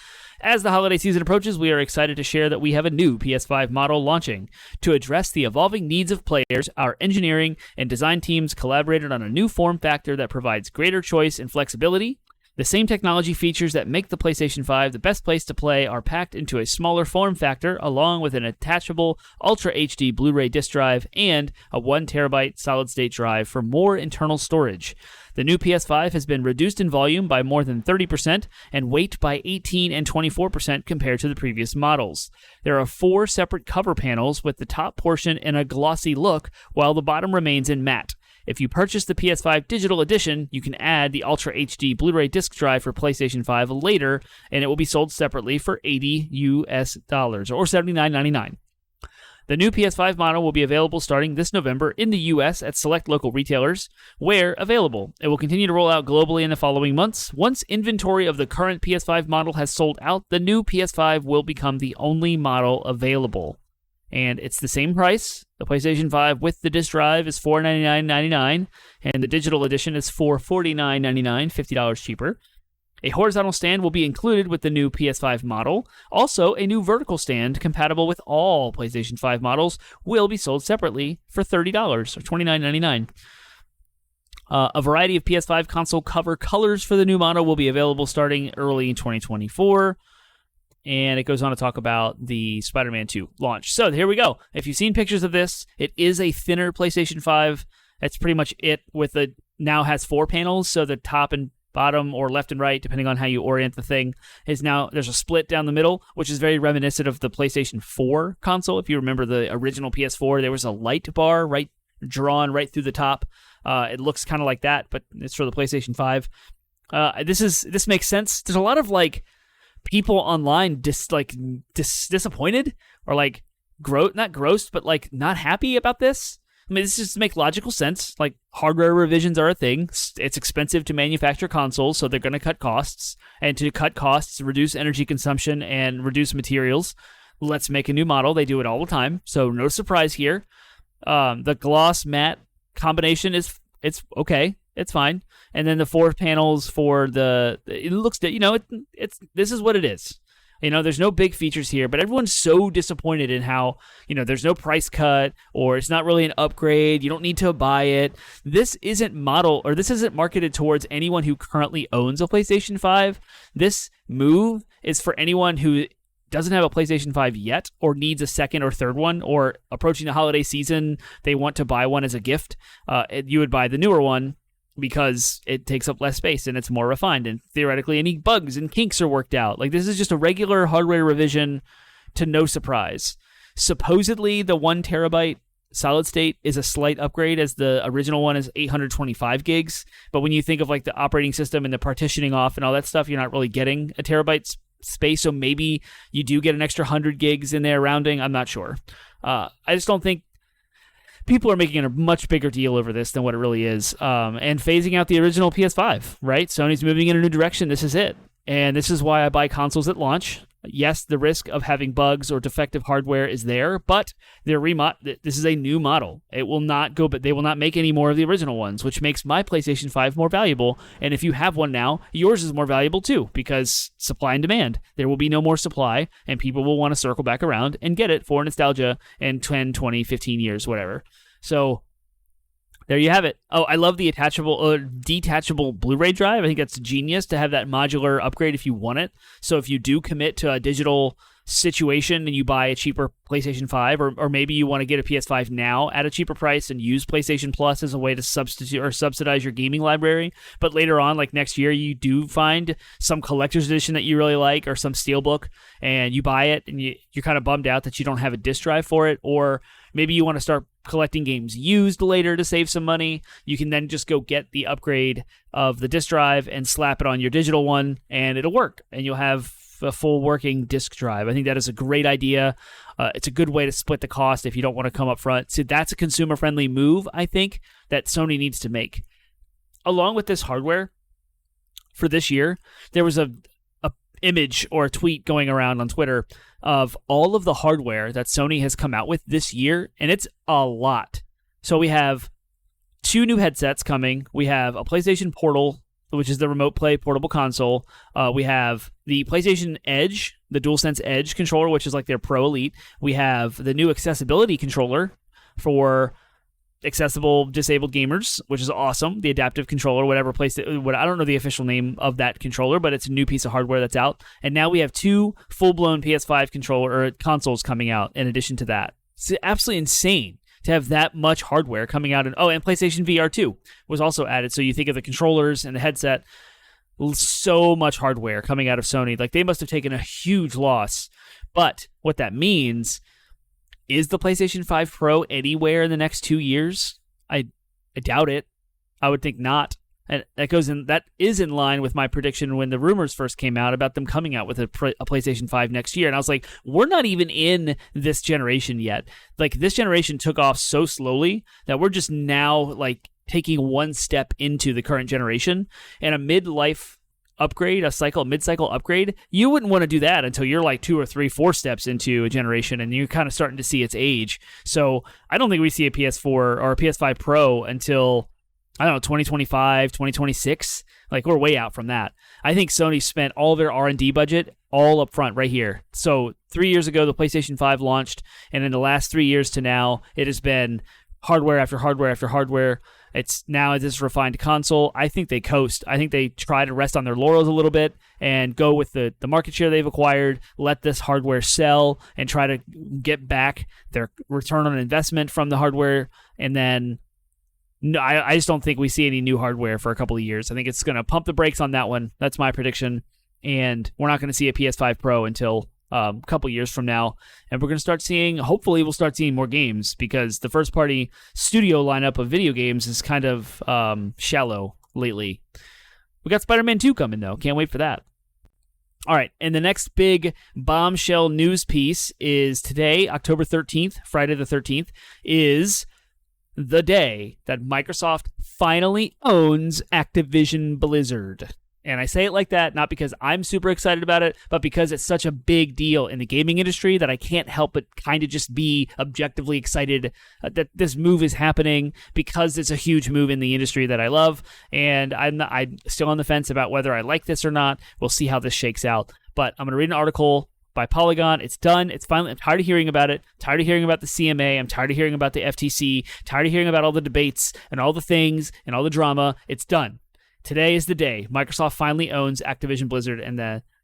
Speaker 1: As the holiday season approaches, we are excited to share that we have a new PS5 model launching. To address the evolving needs of players, our engineering and design teams collaborated on a new form factor that provides greater choice and flexibility. The same technology features that make the PlayStation 5 the best place to play are packed into a smaller form factor, along with an attachable Ultra HD Blu-ray disc drive and a 1TB solid-state drive for more internal storage. The new PS5 has been reduced in volume by more than 30% and weight by 18 and 24% compared to the previous models. There are 4 separate cover panels with the top portion in a glossy look, while the bottom remains in matte. If you purchase the PS5 Digital Edition, you can add the Ultra HD Blu-ray disc drive for PlayStation 5 later, and it will be sold separately for $80 US or $79.99. The new PS5 model will be available starting this November in the US at select local retailers where available. It will continue to roll out globally in the following months. Once inventory of the current PS5 model has sold out, the new PS5 will become the only model available. And it's the same price. The PlayStation 5 with the disc drive is $499.99, and the digital edition is $449.99, $50 cheaper. A horizontal stand will be included with the new PS5 model. Also, a new vertical stand compatible with all PlayStation 5 models will be sold separately for $30 or $29.99. A variety of PS5 console cover colors for the new model will be available starting early in 2024. And it goes on to talk about the Spider-Man 2 launch. So here we go. If you've seen pictures of this, it is a thinner PlayStation 5. That's pretty much it. Now has 4 panels, so the top and bottom or left and right, depending on how you orient the thing, is now there's a split down the middle, which is very reminiscent of the PlayStation 4 console. If you remember the original PS4, there was a light bar drawn right through the top. It looks kind of like that, but it's for the PlayStation 5. This makes sense. There's a lot of people online disappointed or not grossed, but not happy about this. I mean, this just makes logical sense. Hardware revisions are a thing. It's expensive to manufacture consoles, so they're going to cut costs. And to cut costs, reduce energy consumption, and reduce materials, let's make a new model. They do it all the time, so no surprise here. The gloss matte combination it's okay. It's fine. And then the 4 panels for it looks, this is what it is. There's no big features here, but everyone's so disappointed in how, there's no price cut or it's not really an upgrade. You don't need to buy it. This isn't marketed towards anyone who currently owns a PlayStation 5. This move is for anyone who doesn't have a PlayStation 5 yet or needs a second or third one, or approaching the holiday season, they want to buy one as a gift. You would buy the newer one because it takes up less space and it's more refined, and theoretically any bugs and kinks are worked out. This is just a regular hardware revision to no surprise. Supposedly the 1 terabyte solid state is a slight upgrade, as the original one is 825 gigs. But when you think of the operating system and the partitioning off and all that stuff, you're not really getting a terabyte space. So maybe you do get an extra 100 gigs in there rounding. I'm not sure. I just don't think people are making a much bigger deal over this than what it really is, and phasing out the original PS5, right? Sony's moving in a new direction. This is it. And this is why I buy consoles at launch. Yes, the risk of having bugs or defective hardware is there, but this is a new model. It will not go, but they will not make any more of the original ones, which makes my PlayStation 5 more valuable. And if you have one now, yours is more valuable too, because supply and demand. There will be no more supply, and people will want to circle back around and get it for nostalgia in 10, 20, 15 years, whatever. So there you have it. Oh, I love the detachable Blu-ray drive. I think that's genius to have that modular upgrade if you want it. So if you do commit to a digital situation and you buy a cheaper PlayStation 5, or maybe you want to get a PS5 now at a cheaper price and use PlayStation Plus as a way to substitute or subsidize your gaming library, but later on, next year, you do find some collector's edition that you really like or some steelbook, and you buy it and you're kind of bummed out that you don't have a disc drive for it, or maybe you want to start collecting games used later to save some money. You can then just go get the upgrade of the disc drive and slap it on your digital one, and it'll work, and you'll have a full working disc drive. I think that is a great idea. It's a good way to split the cost if you don't want to come up front. So that's a consumer-friendly move, I think, that Sony needs to make. Along with this hardware, for this year, there was a image or a tweet going around on Twitter of all of the hardware that Sony has come out with this year, and it's a lot. So we have 2 new headsets coming. We have a PlayStation Portal, which is the remote play portable console. We have the PlayStation Edge, the DualSense Edge controller, which is their Pro Elite. We have the new accessibility controller for accessible disabled gamers, which is awesome. The adaptive controller, I don't know the official name of that controller, but it's a new piece of hardware that's out. And now we have 2 full-blown PS5 consoles coming out in addition to that. It's absolutely insane to have that much hardware coming out. And PlayStation VR 2 was also added. So you think of the controllers and the headset, so much hardware coming out of Sony. They must have taken a huge loss. But what that means is the PlayStation 5 Pro anywhere in the next 2 years? I doubt it. I would think not. And that is in line with my prediction when the rumors first came out about them coming out with a PlayStation 5 next year. And I was like, we're not even in this generation yet. Like, this generation took off so slowly that we're just now like taking one step into the current generation. And a mid-cycle upgrade, you wouldn't want to do that until you're like 2 or 3, 4 steps into a generation and you're kind of starting to see its age. So I don't think we see a PS4 or a PS5 Pro until, I don't know, 2025, 2026. Like, we're way out from that. I think Sony spent all their R&D budget all up front right here. So 3 years ago, the PlayStation 5 launched, and in the last 3 years to now, it has been hardware after hardware after hardware. It's now this refined console. I think they coast. I think they try to rest on their laurels a little bit and go with the market share they've acquired, let this hardware sell, and try to get back their return on investment from the hardware. And then, no, I just don't think we see any new hardware for a couple of years. I think it's going to pump the brakes on that one. That's my prediction. And we're not going to see a PS5 Pro until a couple years from now. And we're going to start seeing, hopefully we'll start seeing more games, because the first party studio lineup of video games is kind of shallow lately. We got Spider-Man 2 coming though. Can't wait for that. All right, and the next big bombshell news piece is today, October 13th, Friday the 13th, is the day that Microsoft finally owns Activision Blizzard. And I say it like that, not because I'm super excited about it, but because it's such a big deal in the gaming industry that I can't help but kind of just be objectively excited that this move is happening, because it's a huge move in the industry that I love. And I'm still on the fence about whether I like this or not. We'll see how this shakes out. But I'm going to read an article by Polygon. It's done. It's finally. I'm tired of hearing about it. Tired of hearing about the CMA. I'm tired of hearing about the FTC. Tired of hearing about all the debates and all the things and all the drama. It's done. Today is the day. Microsoft finally owns Activision Blizzard.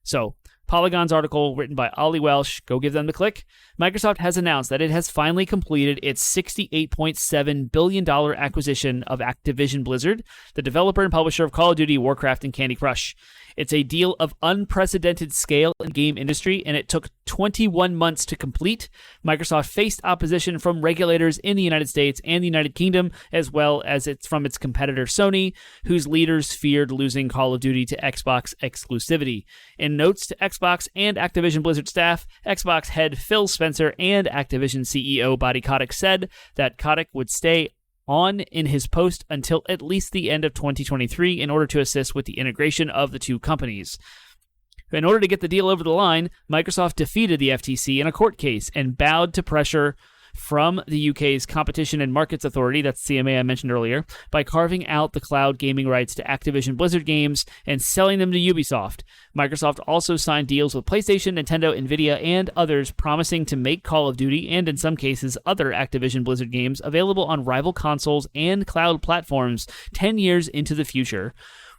Speaker 1: So Polygon's article, written by Ollie Welsh, go give them the click. Microsoft has announced that it has finally completed its $68.7 billion acquisition of Activision Blizzard, the developer and publisher of Call of Duty, Warcraft, and Candy Crush. It's a deal of unprecedented scale in the game industry, and it took 21 months to complete. Microsoft faced opposition from regulators in the United States and the United Kingdom, as well as from its competitor Sony, whose leaders feared losing Call of Duty to Xbox exclusivity. In notes to Xbox and Activision Blizzard staff, Xbox head Phil Spencer and Activision CEO Bobby Kotick said that Kotick would stay on in his post until at least the end of 2023 in order to assist with the integration of the two companies. In order to get the deal over the line, Microsoft defeated the FTC in a court case and bowed to pressure from the UK's Competition and Markets Authority, that's CMA I mentioned earlier, by carving out the cloud gaming rights to Activision Blizzard games and selling them to Ubisoft. Microsoft also signed deals with PlayStation, Nintendo, Nvidia, and others, promising to make Call of Duty, and in some cases other Activision Blizzard games, available on rival consoles and cloud platforms 10 years into the future.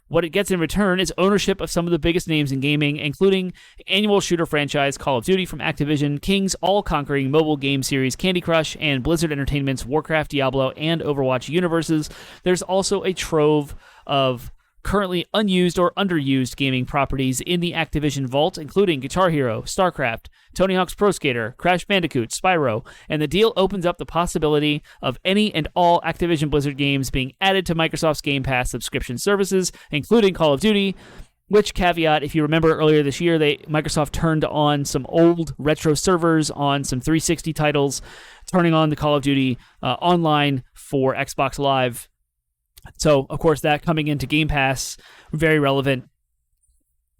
Speaker 1: What it gets in return is ownership of some of the biggest names in gaming, including annual shooter franchise Call of Duty from Activision, King's all-conquering mobile game series Candy Crush, and Blizzard Entertainment's Warcraft, Diablo, and Overwatch universes. There's also a trove of currently unused or underused gaming properties in the Activision vault, including Guitar Hero, StarCraft, Tony Hawk's Pro Skater, Crash Bandicoot, Spyro, and the deal opens up the possibility of any and all Activision Blizzard games being added to Microsoft's Game Pass subscription services, including Call of Duty, which, caveat, if you remember earlier this year, Microsoft turned on some old retro servers on some 360 titles, turning on the Call of Duty online for Xbox Live. So, of course, that coming into Game Pass, very relevant.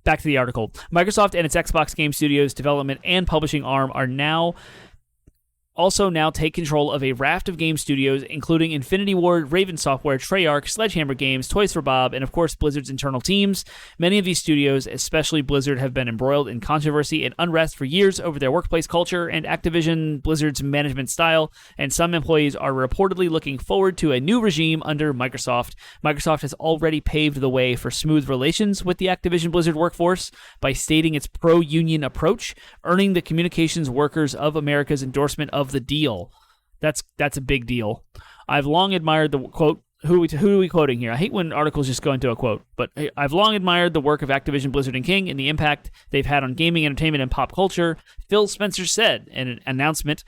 Speaker 1: Back to the article. Microsoft and its Xbox Game Studios development and publishing arm are now take control of a raft of game studios, including Infinity Ward, Raven Software, Treyarch, Sledgehammer Games, Toys for Bob, and of course Blizzard's internal teams. Many of these studios, especially Blizzard, have been embroiled in controversy and unrest for years over their workplace culture and Activision Blizzard's management style, and some employees are reportedly looking forward to a new regime under Microsoft. Microsoft has already paved the way for smooth relations with the Activision Blizzard workforce by stating its pro-union approach, earning the Communications Workers of America's endorsement of the deal. That's a big deal. I've long admired the quote. Who are we quoting here? I hate when articles just go into a quote, but I've long admired the work of Activision Blizzard and King and the impact they've had on gaming, entertainment, and pop culture. Phil Spencer said in an announcement,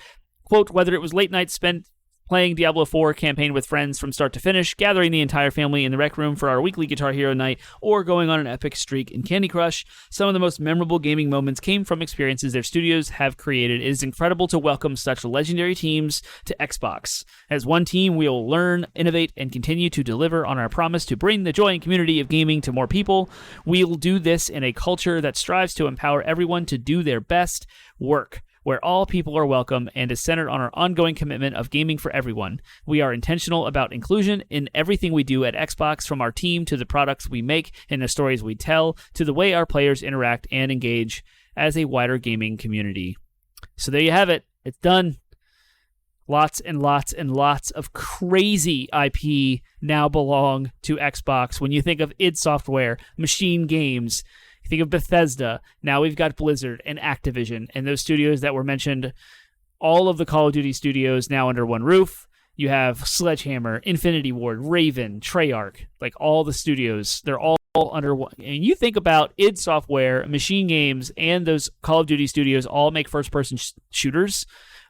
Speaker 1: quote, whether it was late nights spent playing Diablo 4 campaign with friends from start to finish, gathering the entire family in the rec room for our weekly Guitar Hero night, or going on an epic streak in Candy Crush. Some of the most memorable gaming moments came from experiences their studios have created. It is incredible to welcome such legendary teams to Xbox. As one team, we will learn, innovate, and continue to deliver on our promise to bring the joy and community of gaming to more people. We'll do this in a culture that strives to empower everyone to do their best work, where all people are welcome and is centered on our ongoing commitment of gaming for everyone. We are intentional about inclusion in everything we do at Xbox, from our team to the products we make and the stories we tell, to the way our players interact and engage as a wider gaming community. So there you have it. It's done. Lots and lots and lots of crazy IP now belong to Xbox. When you think of id Software, Machine Games, you think of Bethesda, now we've got Blizzard and Activision, and those studios that were mentioned, all of the Call of Duty studios now under one roof. You have Sledgehammer, Infinity Ward, Raven, Treyarch, like all the studios, they're all under one. And you think about id Software, Machine Games, and those Call of Duty studios all make first-person shooters.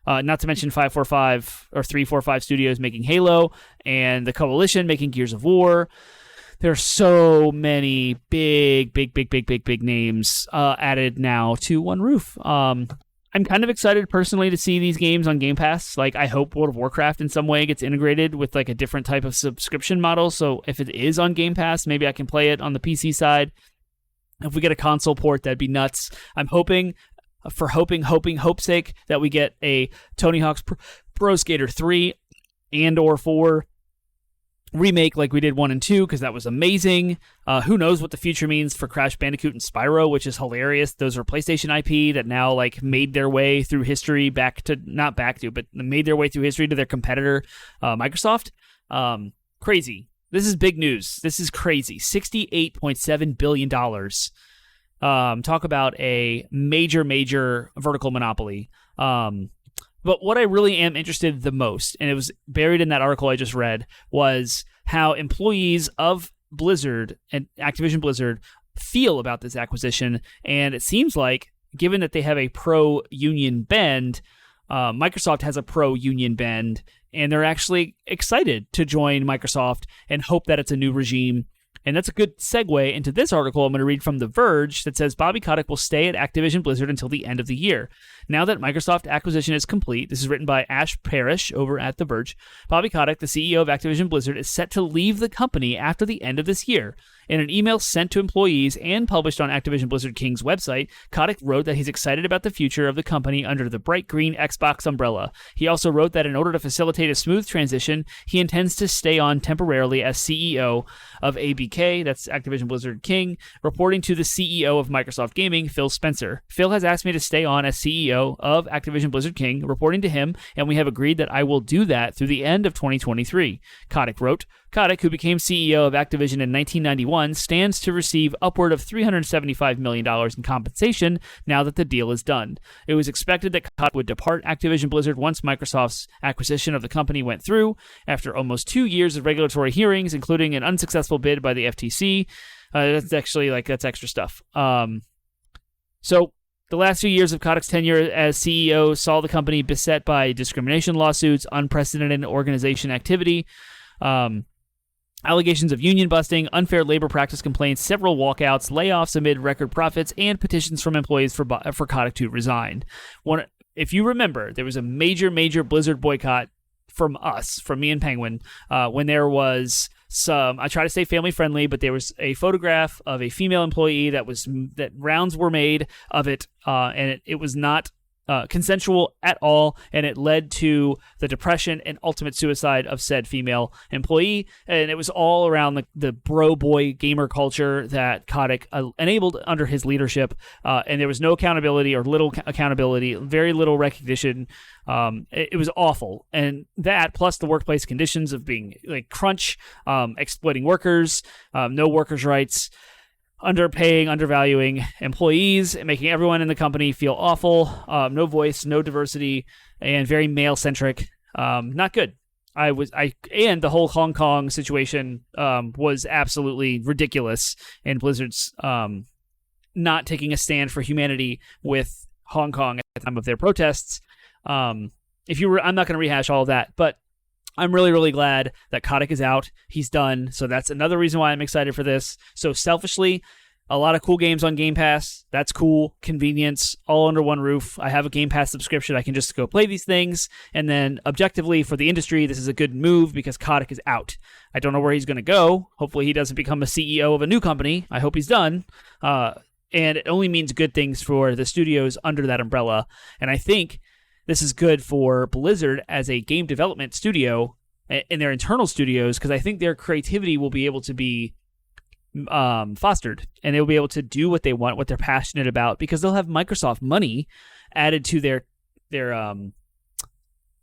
Speaker 1: Not to mention 545 or 345 studios making Halo, and the Coalition making Gears of War. There are so many big names added now to one roof. I'm kind of excited personally to see these games on Game Pass. Like, I hope World of Warcraft in some way gets integrated with like a different type of subscription model. So if it is on Game Pass, maybe I can play it on the PC side. If we get a console port, that'd be nuts. I'm hoping, for hope's sake, that we get a Tony Hawk's Pro Skater 3 and or 4 remake like we did 1 and 2, because that was amazing. Who knows what the future means for Crash Bandicoot and Spyro, which is hilarious. Those are PlayStation IP that now like made their way through history but made their way through history to their competitor, Microsoft. Crazy. This is big news. This is crazy. $68.7 billion. Talk about a major vertical monopoly. But what I really am interested the most, and it was buried in that article I just read, was how employees of Blizzard and Activision Blizzard feel about this acquisition. And it seems like, given that they have a pro-union bend, Microsoft has a pro-union bend, and they're actually excited to join Microsoft and hope that it's a new regime. And that's a good segue into this article I'm going to read from The Verge that says Bobby Kotick will stay at Activision Blizzard until the end of the year. Now that Microsoft acquisition is complete, this is written by Ash Parrish over at The Verge, Bobby Kotick, the CEO of Activision Blizzard, is set to leave the company after the end of this year. In an email sent to employees and published on Activision Blizzard King's website, Kotick wrote that he's excited about the future of the company under the bright green Xbox umbrella. He also wrote that in order to facilitate a smooth transition, he intends to stay on temporarily as CEO of ABK, that's Activision Blizzard King, reporting to the CEO of Microsoft Gaming, Phil Spencer. Phil has asked me to stay on as CEO of Activision Blizzard King, reporting to him, and we have agreed that I will do that through the end of 2023. Kotick wrote, Kotick, who became CEO of Activision in 1991, stands to receive upward of $375 million in compensation now that the deal is done. It was expected that Kotick would depart Activision Blizzard once Microsoft's acquisition of the company went through. After almost 2 years of regulatory hearings, including an unsuccessful bid by the FTC, that's extra stuff. So the last few years of Kotick's tenure as CEO saw the company beset by discrimination lawsuits, unprecedented organization activity, allegations of union busting, unfair labor practice complaints, several walkouts, layoffs amid record profits, and petitions from employees for Kotick to resign. If you remember, there was a major Blizzard boycott from me and Penguin, when there was some, I try to stay family friendly, but there was a photograph of a female employee that rounds were made of it, and it was not consensual at all, and it led to the depression and ultimate suicide of said female employee. And it was all around the bro boy gamer culture that Kotick enabled under his leadership, and there was no accountability or little accountability, very little recognition. It was awful. And that, plus the workplace conditions of being like crunch, exploiting workers, no workers' rights, underpaying, undervaluing employees, making everyone in the company feel awful, no voice, no diversity, and very male-centric. Not good. And the whole Hong Kong situation was absolutely ridiculous, and Blizzard's not taking a stand for humanity with Hong Kong at the time of their protests. I'm not going to rehash all of that, but I'm really, really glad that Kotick is out. He's done. So that's another reason why I'm excited for this. So selfishly, a lot of cool games on Game Pass. That's cool. Convenience, all under one roof. I have a Game Pass subscription. I can just go play these things. And then objectively for the industry, this is a good move because Kotick is out. I don't know where he's going to go. Hopefully he doesn't become a CEO of a new company. I hope he's done. And it only means good things for the studios under that umbrella. And I think this is good for Blizzard as a game development studio in their internal studios because I think their creativity will be able to be fostered and they'll be able to do what they want, what they're passionate about, because they'll have Microsoft money added to their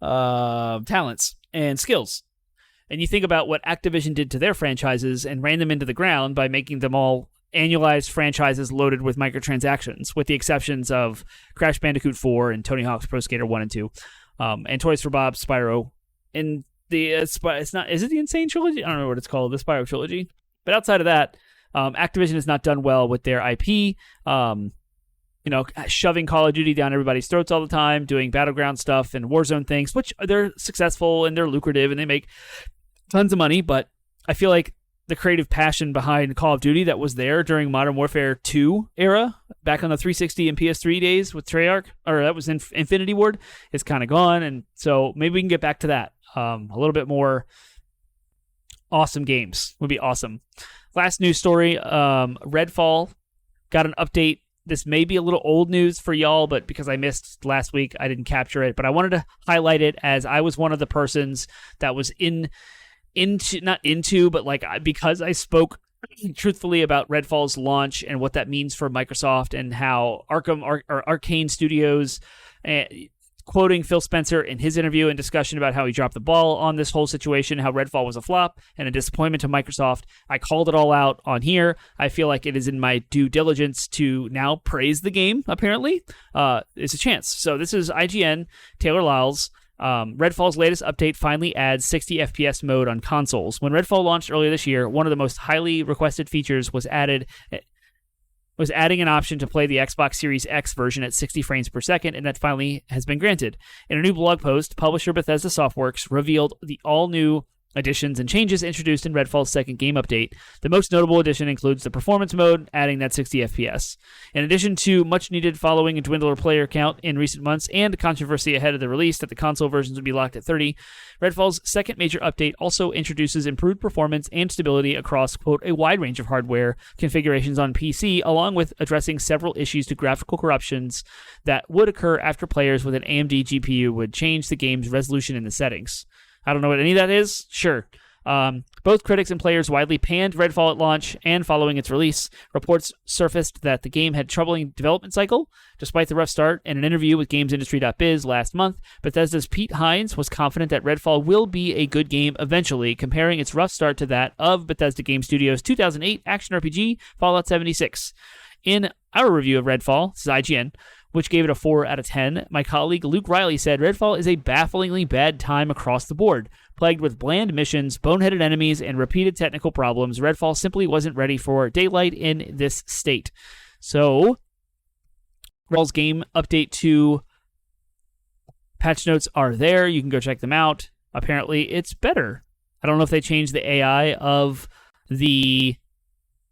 Speaker 1: talents and skills. And you think about what Activision did to their franchises and ran them into the ground by making them all annualized franchises loaded with microtransactions, with the exceptions of Crash Bandicoot 4 and Tony Hawk's Pro Skater 1 and 2, and Toys for Bob, Spyro, and the is it the Insane Trilogy? I don't know what it's called, the Spyro Trilogy. But outside of that, Activision has not done well with their IP. Shoving Call of Duty down everybody's throats all the time, doing Battleground stuff and Warzone things, which they're successful and they're lucrative and they make tons of money. But I feel like the creative passion behind Call of Duty that was there during Modern Warfare 2 era, back on the 360 and PS3 days with Treyarch, or that was Infinity Ward, is kind of gone. And so maybe we can get back to that. A little bit more awesome games would be awesome. Last news story, Redfall got an update. This may be a little old news for y'all, but because I missed last week, I didn't capture it. But I wanted to highlight it as I was one of the persons that was because I spoke truthfully about Redfall's launch and what that means for Microsoft and how Arcane Studios, quoting Phil Spencer in his interview and discussion about how he dropped the ball on this whole situation, how Redfall was a flop and a disappointment to Microsoft. I called it all out on here. I feel like it is in my due diligence to now praise the game, apparently. It's a chance. So this is IGN, Taylor Lyles. Redfall's latest update finally adds 60 FPS mode on consoles. When Redfall launched earlier this year, one of the most highly requested features was adding an option to play the Xbox Series X version at 60 frames per second, and that finally has been granted. In a new blog post, publisher Bethesda Softworks revealed the all-new additions and changes introduced in Redfall's second game update. The most notable addition includes the performance mode, adding that 60 FPS. In addition to much-needed following a dwindler player count in recent months and controversy ahead of the release that the console versions would be locked at 30, Redfall's second major update also introduces improved performance and stability across, quote, a wide range of hardware configurations on PC, along with addressing several issues to graphical corruptions that would occur after players with an AMD GPU would change the game's resolution in the settings. I don't know what any of that is. Sure. Both critics and players widely panned Redfall at launch and following its release. Reports surfaced that the game had a troubling development cycle, despite the rough start. In an interview with GamesIndustry.biz last month, Bethesda's Pete Hines was confident that Redfall will be a good game eventually, comparing its rough start to that of Bethesda Game Studios' 2008 action RPG Fallout 76. In our review of Redfall, this is IGN, which gave it a 4 out of 10, my colleague Luke Riley said Redfall is a bafflingly bad time across the board. Plagued with bland missions, boneheaded enemies, and repeated technical problems, Redfall simply wasn't ready for daylight in this state. So, Redfall's game update 2 patch notes are there. You can go check them out. Apparently, it's better. I don't know if they changed the AI of the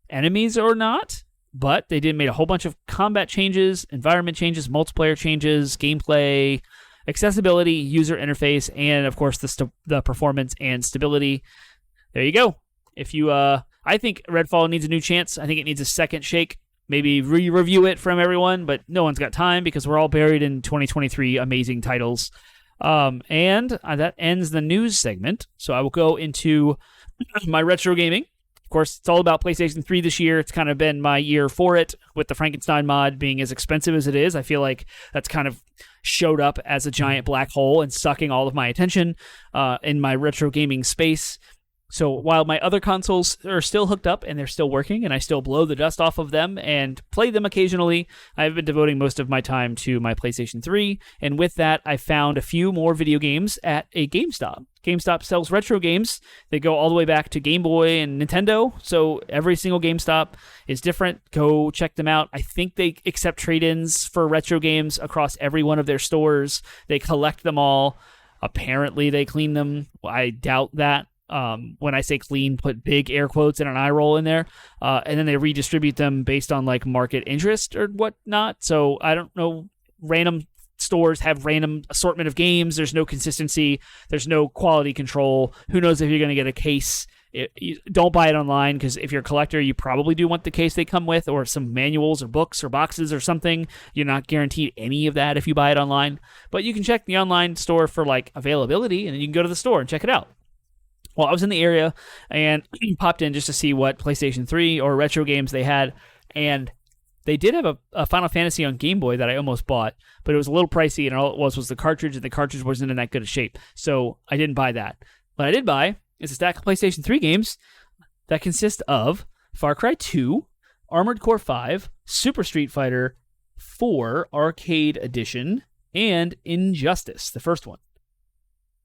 Speaker 1: enemies or not, but they made a whole bunch of combat changes, environment changes, multiplayer changes, gameplay, accessibility, user interface, and of course the performance and stability. There you go. If you, I think Redfall needs a new chance. I think it needs a second shake. Maybe re-review it from everyone, but no one's got time because we're all buried in 2023 amazing titles. And that ends the news segment. So I will go into my retro gaming. Of course, it's all about PlayStation 3 this year. It's kind of been my year for it, with the Frankenstein mod being as expensive as it is. I feel like that's kind of showed up as a giant black hole and sucking all of my attention in my retro gaming space. So while my other consoles are still hooked up and they're still working and I still blow the dust off of them and play them occasionally, I've been devoting most of my time to my PlayStation 3. And with that, I found a few more video games at a GameStop. GameStop sells retro games. They go all the way back to Game Boy and Nintendo. So every single GameStop is different. Go check them out. I think they accept trade-ins for retro games across every one of their stores. They collect them all. Apparently they clean them. I doubt that. When I say clean, put big air quotes and an eye roll in there. And then they redistribute them based on like market interest or whatnot. So I don't know. Random stores have random assortment of games. There's no consistency. There's no quality control. Who knows if you're going to get a case? Don't buy it online, because if you're a collector, you probably do want the case they come with, or some manuals or books or boxes or something. You're not guaranteed any of that if you buy it online. But you can check the online store for like availability, and then you can go to the store and check it out. Well, I was in the area and popped in just to see what PlayStation 3 or retro games they had, and they did have a Final Fantasy on Game Boy that I almost bought, but it was a little pricey, and all it was the cartridge, and the cartridge wasn't in that good a shape, so I didn't buy that. What I did buy is a stack of PlayStation 3 games that consist of Far Cry 2, Armored Core 5, Super Street Fighter 4 Arcade Edition, and Injustice, the first one.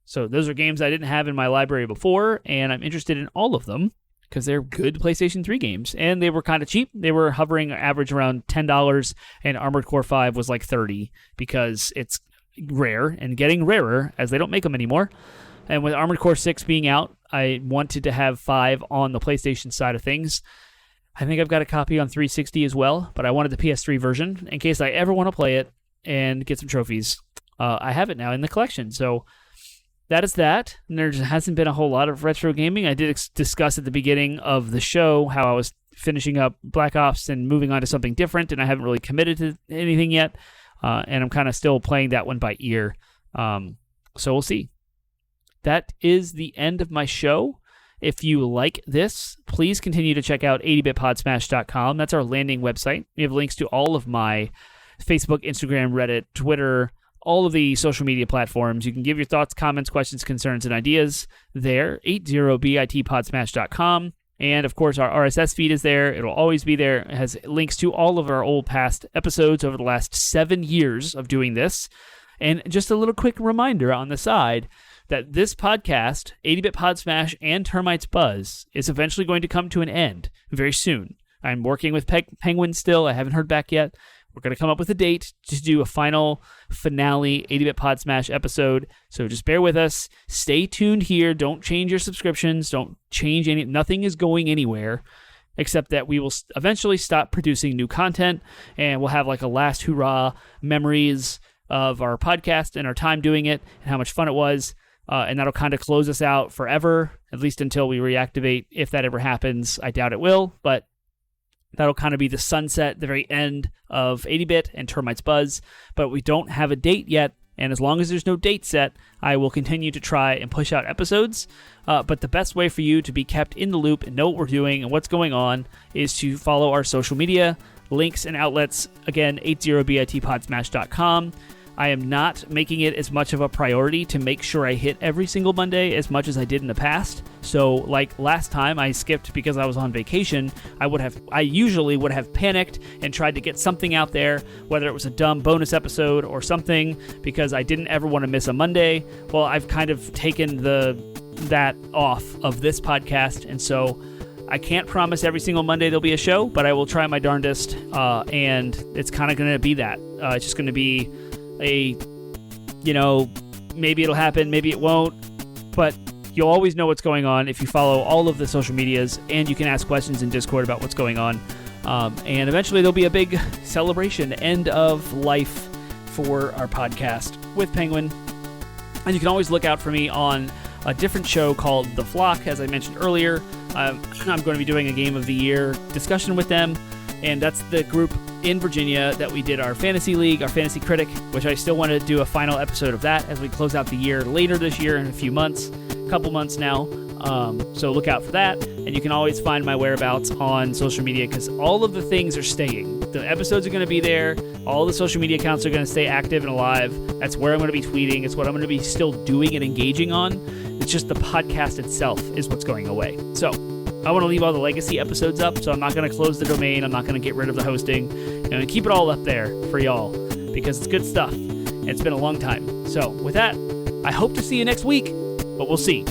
Speaker 1: So those are games I didn't have in my library before, and I'm interested in all of them because they're good PlayStation 3 games, and they were kind of cheap. They were hovering average around $10, and Armored Core 5 was like $30 because it's rare and getting rarer as they don't make them anymore. And with Armored Core 6 being out, I wanted to have 5 on the PlayStation side of things. I think I've got a copy on 360 as well, but I wanted the PS3 version in case I ever want to play it and get some trophies. I have it now in the collection, so that is that. And there hasn't been a whole lot of retro gaming. I did discuss at the beginning of the show how I was finishing up Black Ops and moving on to something different, and I haven't really committed to anything yet, and I'm kind of still playing that one by ear. So we'll see. That is the end of my show. If you like this, please continue to check out 80bitpodsmash.com. That's our landing website. We have links to all of my Facebook, Instagram, Reddit, Twitter, all of the social media platforms. You can give your thoughts, comments, questions, concerns, and ideas there, 80bitpodsmash.com. And, of course, our RSS feed is there. It'll always be there. It has links to all of our old past episodes over the last 7 years of doing this. And just a little quick reminder on the side that this podcast, 80-Bit Podsmash and Termite's Buzz, is eventually going to come to an end very soon. I'm working with Penguin still. I haven't heard back yet. We're going to come up with a date to do a final finale 80-Bit Podsmash episode. So just bear with us. Stay tuned here. Don't change your subscriptions. Don't change any. Nothing is going anywhere, except that we will eventually stop producing new content, and we'll have like a last hurrah memories of our podcast and our time doing it and how much fun it was. And that'll kind of close us out forever, at least until we reactivate. If that ever happens, I doubt it will, but that'll kind of be the sunset, the very end of 80-Bit and Termite's Buzz. But we don't have a date yet, and as long as there's no date set, I will continue to try and push out episodes. But the best way for you to be kept in the loop and know what we're doing and what's going on is to follow our social media, links and outlets. Again, 80bitpodsmash.com. I am not making it as much of a priority to make sure I hit every single Monday as much as I did in the past. So, like last time, I skipped because I was on vacation. I usually would have panicked and tried to get something out there, whether it was a dumb bonus episode or something, because I didn't ever want to miss a Monday. Well, I've kind of taken that off of this podcast, and so I can't promise every single Monday there'll be a show, but I will try my darndest, and it's kind of going to be that. It's just going to be maybe it'll happen, maybe it won't, but you'll always know what's going on if you follow all of the social medias, and you can ask questions in Discord about what's going on. And eventually there'll be a big celebration, end of life for our podcast with Penguin. And you can always look out for me on a different show called The Flock, as I mentioned earlier. I'm going to be doing a Game of the Year discussion with them, and that's the group in Virginia that we did our Fantasy League, our Fantasy Critic, which I still want to do a final episode of that as we close out the year later this year in a few months, couple months now. So look out for that, and you can always find my whereabouts on social media because all of the things are staying. The episodes are going to be there. All the social media accounts are going to stay active and alive. That's where I'm going to be tweeting. It's what I'm going to be still doing and engaging on. It's just the podcast itself is what's going away. So I want to leave all the legacy episodes up, so I'm not going to close the domain. I'm not going to get rid of the hosting. I'm going to keep it all up there for y'all because it's good stuff. And it's been a long time. So with that, I hope to see you next week, but we'll see.